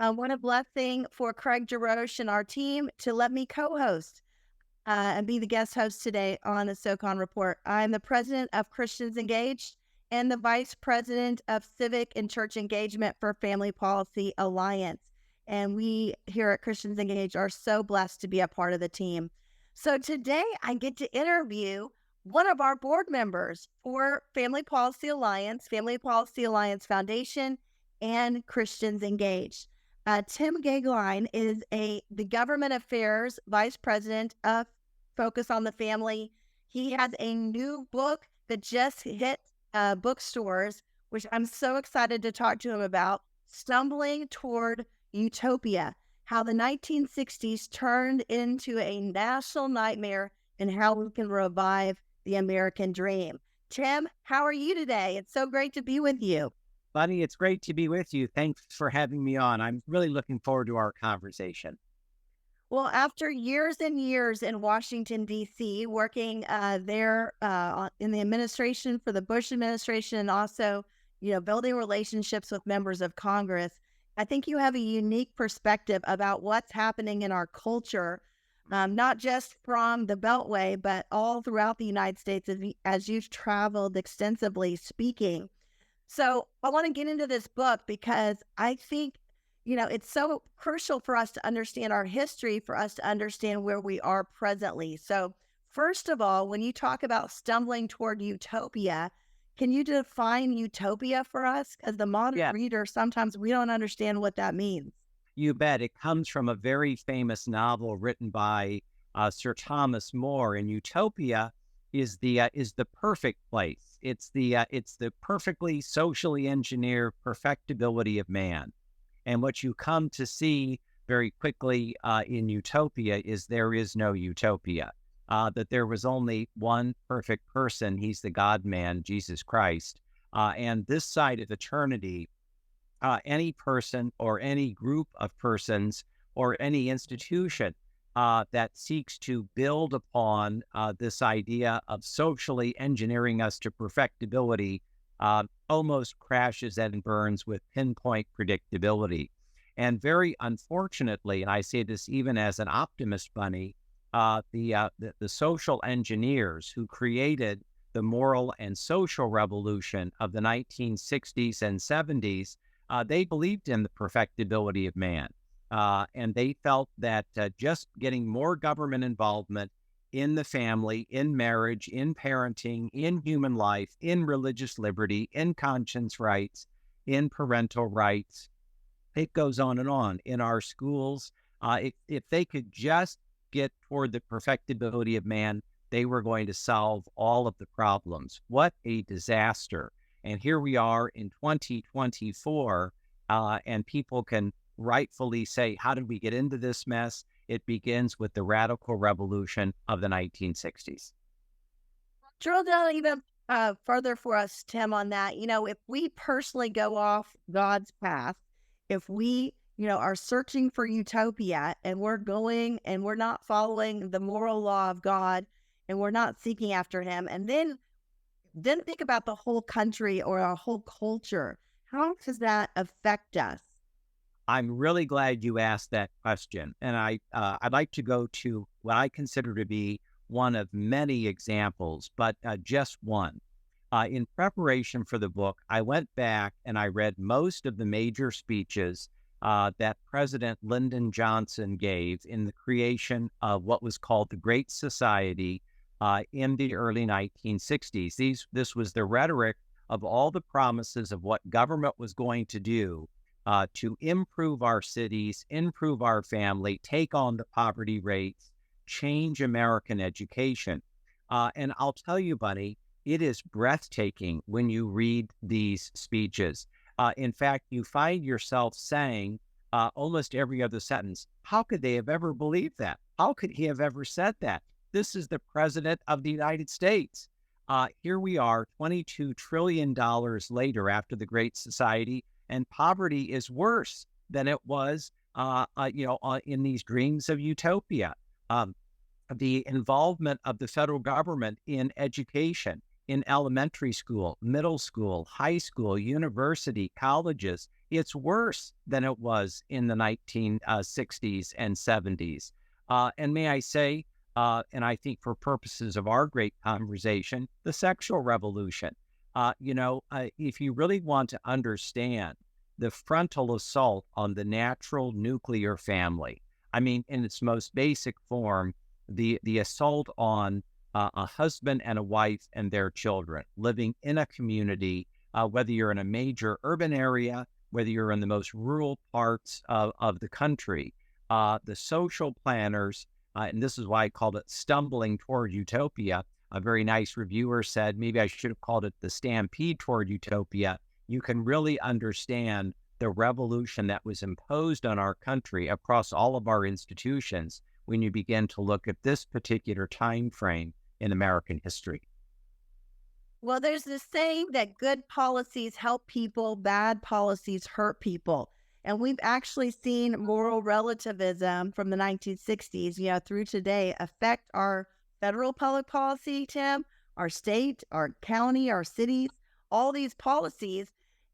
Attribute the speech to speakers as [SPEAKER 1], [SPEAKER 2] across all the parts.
[SPEAKER 1] What a blessing for Craig Jarosh and our team to let me co-host and be the guest host today on the SoCon Report. I'm the president of Christians Engaged and the vice president of Civic and Church Engagement for Family Policy Alliance. And we here at Christians Engaged are so blessed to be a part of the team. So today I get to interview one of our board members for Family Policy Alliance Foundation, and Christians Engaged. Tim Goeglein is the government affairs vice president of Focus on the Family. He has a new book that just hit bookstores, which I'm so excited to talk to him about, Stumbling Toward Utopia, how the 1960s turned into a national nightmare and how we can revive the American dream. Tim, how are you today? It's so great to be with you.
[SPEAKER 2] Bunny, it's great to be with you. Thanks for having me on. I'm really looking forward to our conversation.
[SPEAKER 1] Well, after years and years in Washington, D.C., working there in the administration for the Bush administration and also, building relationships with members of Congress, I think you have a unique perspective about what's happening in our culture, not just from the Beltway, but all throughout the United States as you've traveled extensively speaking. So I want to get into this book because I think, it's so crucial for us to understand our history, for us to understand where we are presently. So first of all, when you talk about stumbling toward utopia, can you define utopia for us? Because the modern reader, sometimes we don't understand what that means.
[SPEAKER 2] You bet. It comes from a very famous novel written by Sir Thomas More, and utopia is the perfect place. It's the perfectly socially engineered perfectibility of man. And what you come to see very quickly in utopia is there is no utopia. That there was only one perfect person. He's the God-man, Jesus Christ. And this side of eternity, any person or any group of persons or any institution that seeks to build upon this idea of socially engineering us to perfectibility almost crashes and burns with pinpoint predictability. And very unfortunately, and I say this even as an optimist, Bunny, the social engineers who created the moral and social revolution of the 1960s and 70s, they believed in the perfectibility of man. And they felt that just getting more government involvement in the family, in marriage, in parenting, in human life, in religious liberty, in conscience rights, in parental rights, it goes on and on. In our schools, if they could just get toward the perfectibility of man, they were going to solve all of the problems. What a disaster. And here we are in 2024, and people can rightfully say, how did we get into this mess? It begins with the radical revolution of the 1960s.
[SPEAKER 1] Drill down even further for us, Tim, on that. If we personally go off God's path, if we, are searching for utopia and we're going and we're not following the moral law of God and we're not seeking after him, and then think about the whole country or our whole culture, how does that affect us?
[SPEAKER 2] I'm really glad you asked that question. And I'd like to go to what I consider to be one of many examples, but just one. In preparation for the book, I went back and I read most of the major speeches that President Lyndon Johnson gave in the creation of what was called the Great Society in the early 1960s. This was the rhetoric of all the promises of what government was going to do to improve our cities, improve our family, take on the poverty rates, change American education. And I'll tell you, Bunny, it is breathtaking when you read these speeches. In fact, you find yourself saying almost every other sentence, how could they have ever believed that? How could he have ever said that? This is the president of the United States. Here we are, $22 trillion later after the Great Society, and poverty is worse than it was, in these dreams of utopia. The involvement of the federal government in education, in elementary school, middle school, high school, university, colleges, It's worse than it was in the 1960s and 70s. And may I say, and I think for purposes of our great conversation, the sexual revolution. If you really want to understand the frontal assault on the natural nuclear family, I mean, in its most basic form, the assault on a husband and a wife and their children living in a community, whether you're in a major urban area, whether you're in the most rural parts of the country, the social planners, and this is why I called it Stumbling Toward Utopia. A very nice reviewer said, maybe I should have called it the Stampede Toward Utopia. You can really understand the revolution that was imposed on our country across all of our institutions when you begin to look at this particular time frame in American history.
[SPEAKER 1] Well, there's this saying that good policies help people, bad policies hurt people. And we've actually seen moral relativism from the 1960s, through today affect our federal public policy, Tim, our state, our county, our cities, all these policies.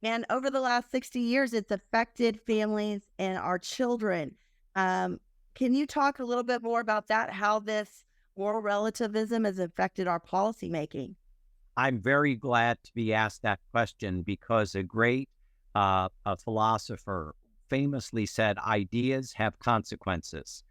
[SPEAKER 1] And over the last 60 years, it's affected families and our children. Can you talk a little bit more about that, how this moral relativism has affected our policymaking?
[SPEAKER 2] I'm very glad to be asked that question because a great a philosopher famously said, ideas have consequences,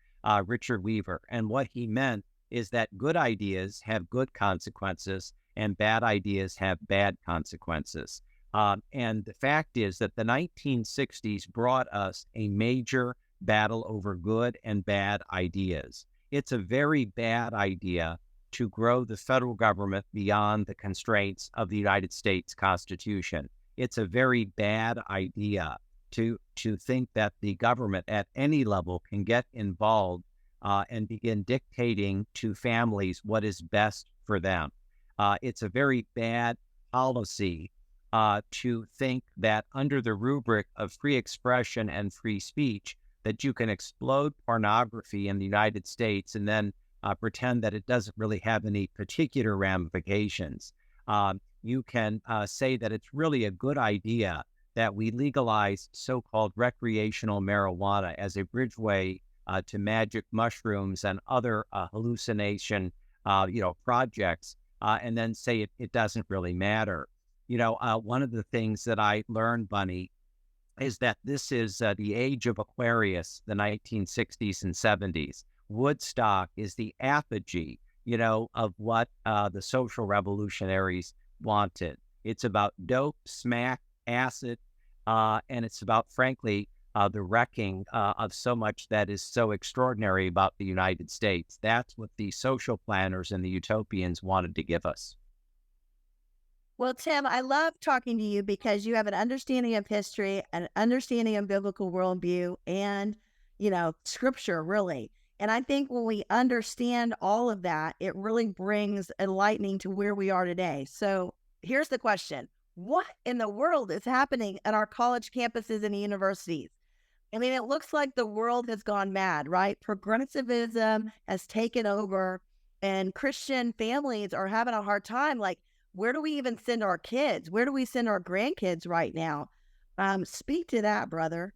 [SPEAKER 2] Richard Weaver. And what he meant is that good ideas have good consequences and bad ideas have bad consequences. And the fact is that the 1960s brought us a major battle over good and bad ideas. It's a very bad idea to grow the federal government beyond the constraints of the United States Constitution. It's a very bad idea to think that the government at any level can get involved and begin dictating to families what is best for them. It's a very bad policy to think that under the rubric of free expression and free speech, that you can explode pornography in the United States and then pretend that it doesn't really have any particular ramifications. You can say that it's really a good idea that we legalize so-called recreational marijuana as a bridgeway to magic mushrooms and other hallucination, projects, and then say it doesn't really matter. One of the things that I learned, Bunny, is that this is the age of Aquarius, the 1960s and 70s. Woodstock is the apogee, of what the social revolutionaries wanted. It's about dope, smack, acid, and it's about, frankly, the wrecking of so much that is so extraordinary about the United States. That's what the social planners and the utopians wanted to give us.
[SPEAKER 1] Well, Tim, I love talking to you because you have an understanding of history, an understanding of biblical worldview, and, scripture, really. And I think when we understand all of that, it really brings enlightening to where we are today. So here's the question. What in the world is happening at our college campuses and universities? I mean, it looks like the world has gone mad, right? Progressivism has taken over and Christian families are having a hard time. Like, where do we even send our kids? Where do we send our grandkids right now? Speak to that, brother.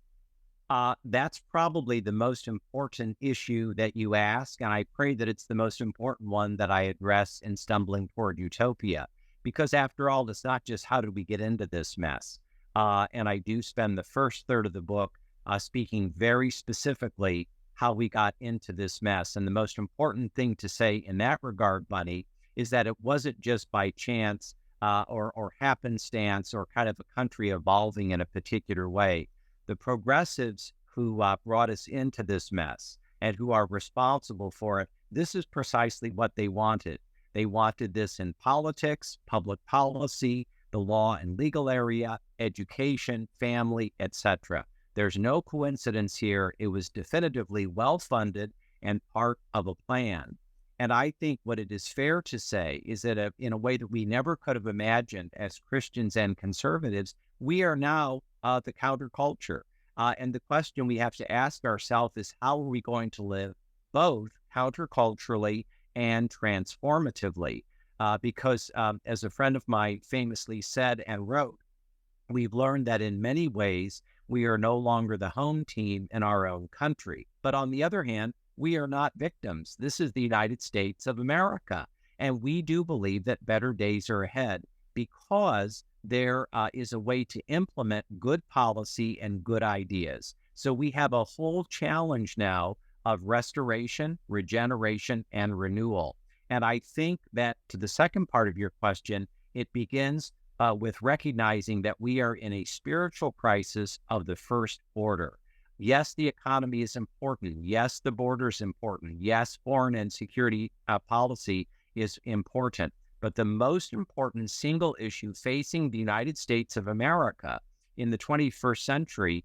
[SPEAKER 2] That's probably the most important issue that you ask, and I pray that it's the most important one that I address in Stumbling Toward Utopia. Because after all, it's not just how did we get into this mess. And I do spend the first third of the book speaking very specifically how we got into this mess. And the most important thing to say in that regard, Bunny, is that it wasn't just by chance or happenstance or kind of a country evolving in a particular way. The progressives who brought us into this mess and who are responsible for it, this is precisely what they wanted. They wanted this in politics, public policy, the law and legal area, education, family, etc. There's no coincidence here. It was definitively well-funded and part of a plan. And I think what it is fair to say is that in a way that we never could have imagined as Christians and conservatives, we are now the counterculture. And the question we have to ask ourselves is how are we going to live both counterculturally and transformatively? Because as a friend of mine famously said and wrote, we've learned that in many ways, We are no longer the home team in our own country. But on the other hand, we are not victims. This is the United States of America. And we do believe that better days are ahead because there is a way to implement good policy and good ideas. So we have a whole challenge now of restoration, regeneration, and renewal. And I think that to the second part of your question, it begins with recognizing that we are in a spiritual crisis of the first order. Yes, the economy is important. Yes, the border is important. Yes, foreign and security policy is important. But the most important single issue facing the United States of America in the 21st century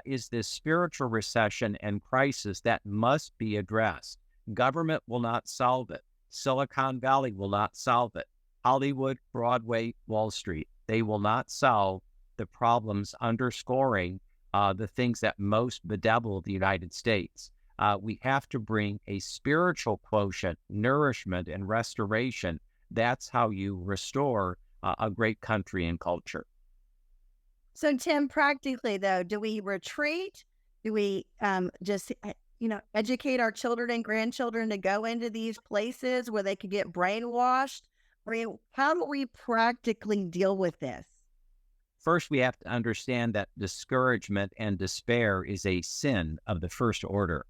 [SPEAKER 2] is this spiritual recession and crisis that must be addressed. Government will not solve it. Silicon Valley will not solve it. Hollywood, Broadway, Wall Street, they will not solve the problems underscoring the things that most bedevil the United States. We have to bring a spiritual quotient, nourishment, and restoration. That's how you restore a great country and culture.
[SPEAKER 1] So, Tim, practically, though, do we retreat? Do we just, educate our children and grandchildren to go into these places where they could get brainwashed? I mean, how do we practically deal with this?
[SPEAKER 2] First, we have to understand that discouragement and despair is a sin of the first order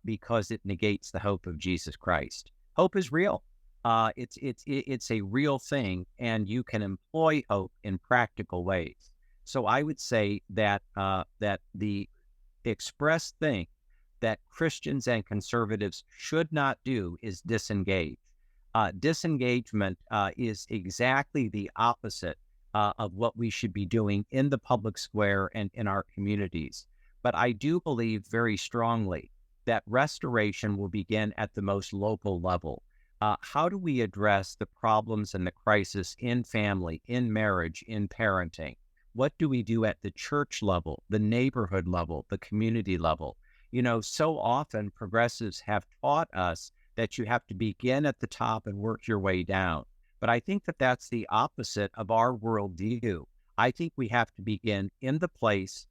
[SPEAKER 2] because it negates the hope of Jesus Christ. Hope is real. It's a real thing, and you can employ hope in practical ways. So I would say that that the express thing that Christians and conservatives should not do is disengage. Disengagement is exactly the opposite of what we should be doing in the public square and in our communities. But I do believe very strongly that restoration will begin at the most local level. How do we address the problems and the crisis in family, in marriage, in parenting? What do we do at the church level, the neighborhood level, the community level? So often progressives have taught us that you have to begin at the top and work your way down. But I think that that's the opposite of our worldview. I think we have to begin in the place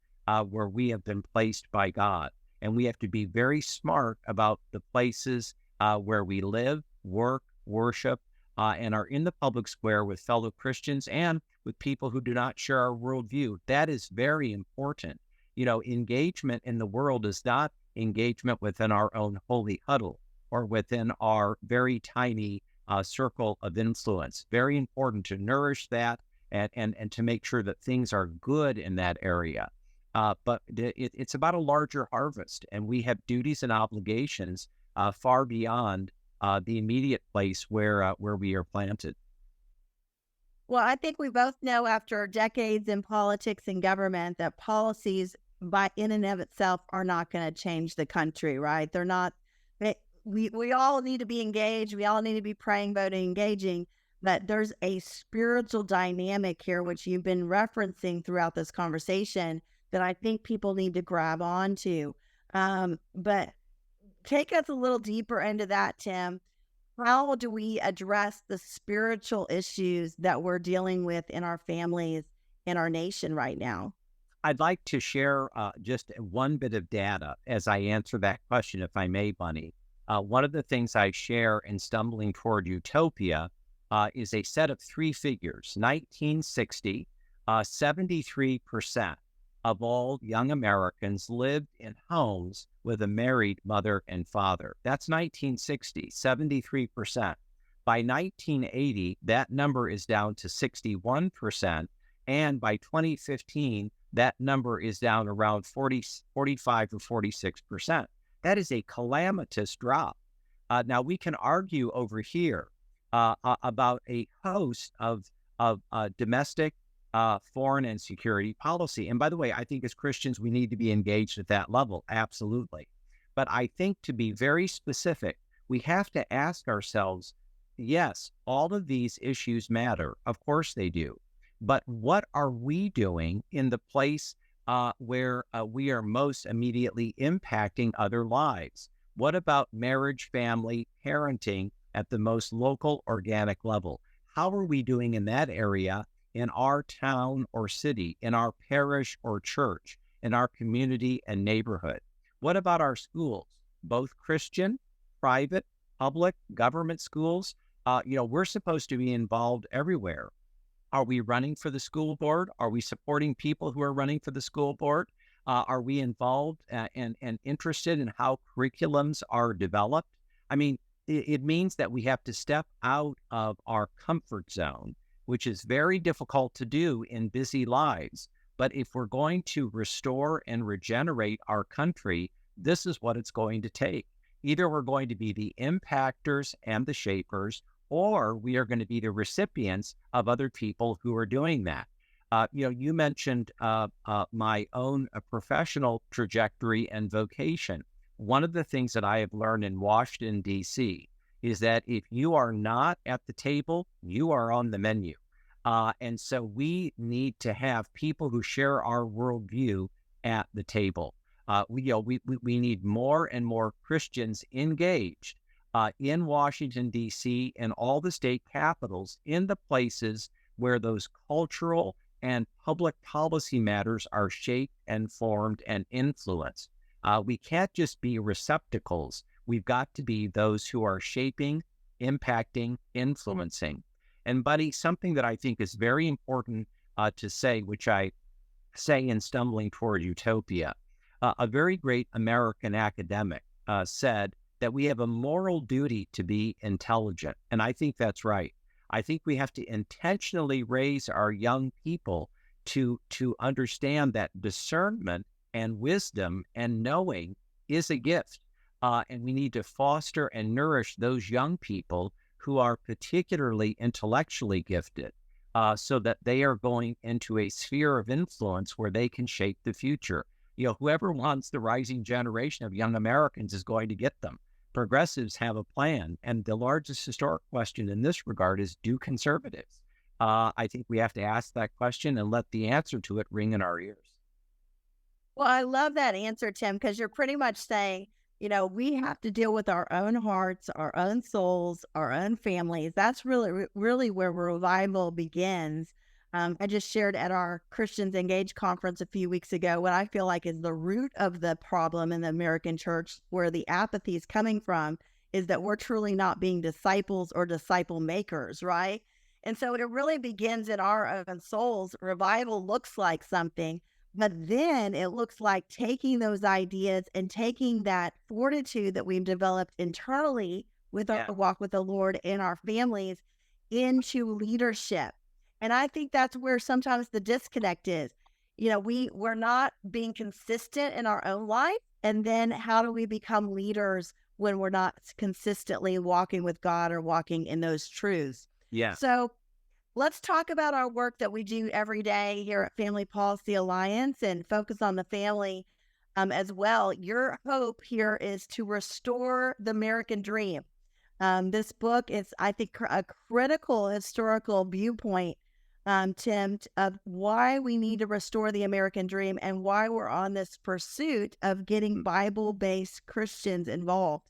[SPEAKER 2] where we have been placed by God. And we have to be very smart about the places where we live, work, worship, and are in the public square with fellow Christians and with people who do not share our worldview. That is very important. Engagement in the world is not engagement within our own holy huddle or within our very tiny circle of influence. Very important to nourish that and to make sure that things are good in that area. But it's about a larger harvest, and we have duties and obligations far beyond the immediate place where we are planted.
[SPEAKER 1] Well, I think we both know after decades in politics and government that policies by in and of itself are not going to change the country, right? They're not. We all need to be engaged. We all need to be praying, voting, engaging. But there's a spiritual dynamic here, which you've been referencing throughout this conversation, that I think people need to grab onto. But take us a little deeper into that, Tim. How do we address the spiritual issues that we're dealing with in our families, in our nation right now?
[SPEAKER 2] I'd like to share just one bit of data as I answer that question, if I may, Bunny. One of the things I share in Stumbling Toward Utopia is a set of three figures. 1960, 73% of all young Americans lived in homes with a married mother and father. That's 1960, 73%. By 1980, that number is down to 61%. And by 2015, that number is down around 45 or 46%. That is a calamitous drop. Now, we can argue over here about a host of domestic, foreign, and security policy. And by the way, I think as Christians, we need to be engaged at that level. Absolutely. But I think to be very specific, we have to ask ourselves, yes, all of these issues matter. Of course they do. But what are we doing in the place where we are most immediately impacting other lives? What about marriage, family, parenting at the most local, organic level? How are we doing in that area in our town or city, in our parish or church? in our community and neighborhood? What about our schools, both Christian, private, public, government schools? We're supposed to be involved everywhere. Are we running for the school board? Are we supporting people who are running for the school board? Are we involved and interested in how curriculums are developed? I mean, it means that we have to step out of our comfort zone, which is very difficult to do in busy lives. But if we're going to restore and regenerate our country, this is what it's going to take. Either we're going to be the impactors and the shapers, or we are going to be the recipients of other people who are doing that. You mentioned my own professional trajectory and vocation. One of the things that I have learned in Washington, D.C., is that if you are not at the table, you are on the menu. And so we need to have people who share our worldview at the table. We need more and more Christians engaged in Washington, D.C., and all the state capitals, in the places where those cultural and public policy matters are shaped and formed and influenced. We can't just be receptacles. We've got to be those who are shaping, impacting, influencing. And Bunny, something that I think is very important to say, which I say in Stumbling Toward Utopia, a very great American academic said that we have a moral duty to be intelligent. And I think that's right. I think we have to intentionally raise our young people to understand that discernment and wisdom and knowing is a gift. And we need to foster and nourish those young people who are particularly intellectually gifted so that they are going into a sphere of influence where they can shape the future. Whoever wants the rising generation of young Americans is going to get them. Progressives have a plan, and the largest historic question in this regard is, do conservatives? I think we have to ask that question and let the answer to it ring in our ears.
[SPEAKER 1] Well, I love that answer, Tim, because you're pretty much saying, we have to deal with our own hearts, our own souls, our own families. That's really, really where revival begins. I just shared at our Christians Engaged conference a few weeks ago what I feel like is the root of the problem in the American church, where the apathy is coming from, is that we're truly not being disciples or disciple makers, right? And so it really begins in our own souls. Revival looks like something, but then it looks like taking those ideas and taking that fortitude that we've developed internally with our walk with the Lord and our families into leadership. And I think that's where sometimes the disconnect is. We're not being consistent in our own life. And then how do we become leaders when we're not consistently walking with God or walking in those truths?
[SPEAKER 2] Yeah.
[SPEAKER 1] So let's talk about our work that we do every day here at Family Policy Alliance and focus on the family as well. Your hope here is to restore the American dream. This book is, I think, a critical historical viewpoint, Tim, of why we need to restore the American dream and why we're on this pursuit of getting Bible-based Christians involved.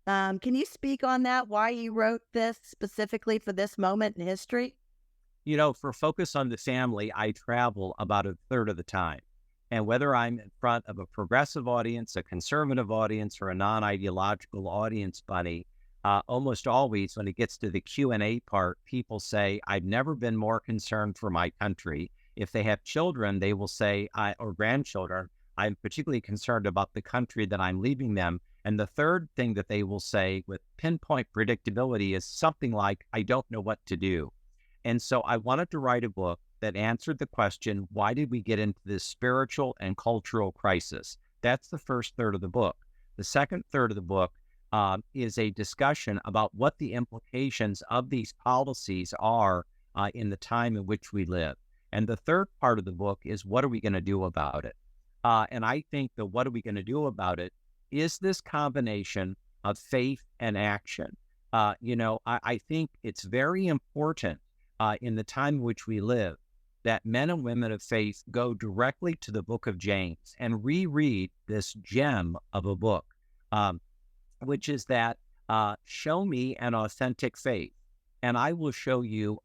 [SPEAKER 1] Can you speak on that, why you wrote this specifically for this moment in history?
[SPEAKER 2] For Focus on the Family, I travel about a third of the time. And whether I'm in front of a progressive audience, a conservative audience, or a non-ideological audience, Bunny, almost always when it gets to the Q&A part, people say, I've never been more concerned for my country. If they have children, they will say, or grandchildren, I'm particularly concerned about the country that I'm leaving them. And the third thing that they will say with pinpoint predictability is something like, I don't know what to do. And so I wanted to write a book that answered the question, why did we get into this spiritual and cultural crisis? That's the first third of the book. The second third of the book is a discussion about what the implications of these policies are in the time in which we live. And the third part of the book is, what are we going to do about it? And I think that what are we going to do about it is this combination of faith and action. I think it's very important in the time in which we live that men and women of faith go directly to the book of James and reread this gem of a book, which is that show me an authentic faith, and I will show you,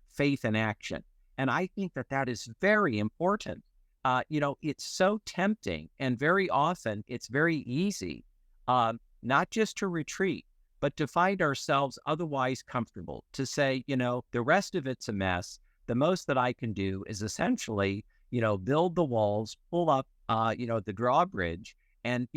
[SPEAKER 2] faith in action. And I think that that is very important. it's so tempting, and very often it's very easy, not just to retreat, but to find ourselves otherwise comfortable, to say, the rest of it's a mess. The most that I can do is essentially, build the walls, pull up, the drawbridge, and,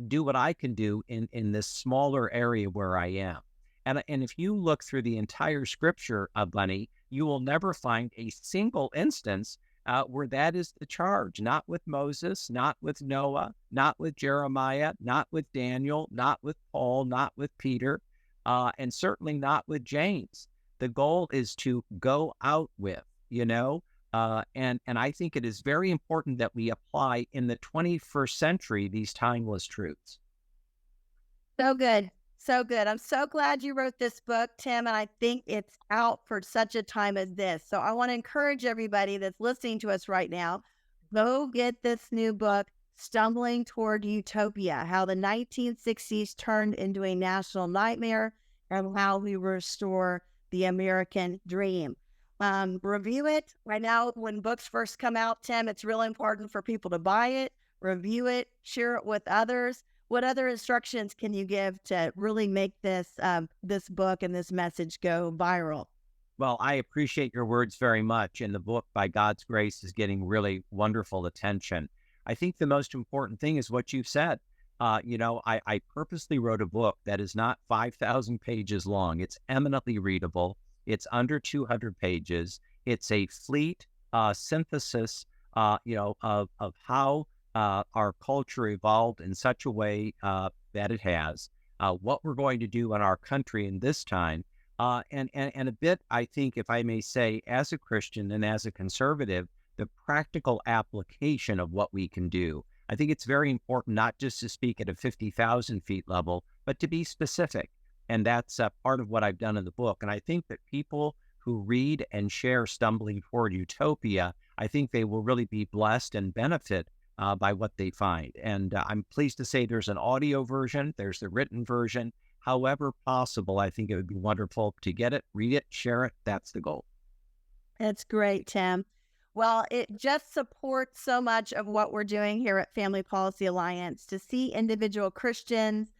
[SPEAKER 2] do what I can do in this smaller area where I am. And if you look through the entire scripture of Bunny, you will never find a single instance where that is the charge. Not with Moses, not with Noah, not with Jeremiah, not with Daniel, not with Paul, not with Peter, and certainly not with James. The goal is to go out with, and I think it is very important that we apply in the 21st century these timeless truths.
[SPEAKER 1] So good. So good. I'm so glad you wrote this book, Tim, and I think it's out for such a time as this. So I want to encourage everybody that's listening to us right now, go get this new book, Stumbling Toward Utopia, how the 1960s turned into a national nightmare and how we restore the American dream. Review it. Right now, when books first come out, Tim, it's really important for people to buy it, review it, share it with others. What other instructions can you give to really make this this book and this message go viral?
[SPEAKER 2] Well, I appreciate your words very much, and the book, by God's grace, is getting really wonderful attention. I think the most important thing is what you've said. I purposely wrote a book that is not 5,000 pages long. It's eminently readable. It's under 200 pages. It's a fleet synthesis, of how our culture evolved in such a way that it has, what we're going to do in our country in this time, and a bit, I think, if I may say, as a Christian and as a conservative, the practical application of what we can do. I think it's very important not just to speak at a 50,000 feet level, but to be specific. And that's part of what I've done in the book. And I think that people who read and share Stumbling Toward Utopia, I think they will really be blessed and benefit by what they find. And I'm pleased to say there's an audio version, there's the written version. However possible, I think it would be wonderful to get it, read it, share it. That's the goal.
[SPEAKER 1] That's great, Tim. Well, it just supports so much of what we're doing here at Family Policy Alliance to see individual Christians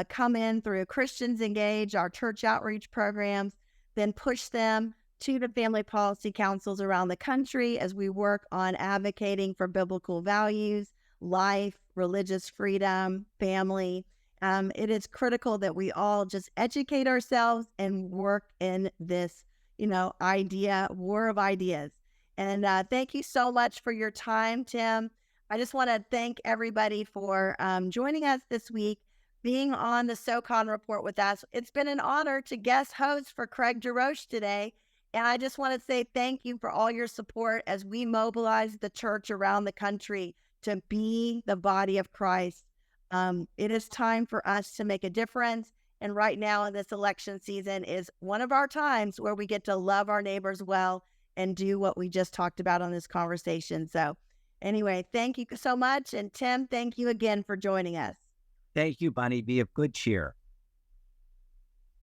[SPEAKER 1] come in through Christians Engage, our church outreach programs, then push them to the family policy councils around the country as we work on advocating for biblical values, life, religious freedom, family. It is critical that we all just educate ourselves and work in this, war of ideas. And thank you so much for your time, Tim. I just want to thank everybody for joining us this week, being on the SoCon Report with us. It's been an honor to guest host for Craig Jarosh today. And I just want to say thank you for all your support as we mobilize the church around the country to be the body of Christ. It is time for us to make a difference. And right now in this election season is one of our times where we get to love our neighbors well and do what we just talked about on this conversation. So anyway, thank you so much. And Tim, thank you again for joining us.
[SPEAKER 2] Thank you, Bunny. Be of good cheer.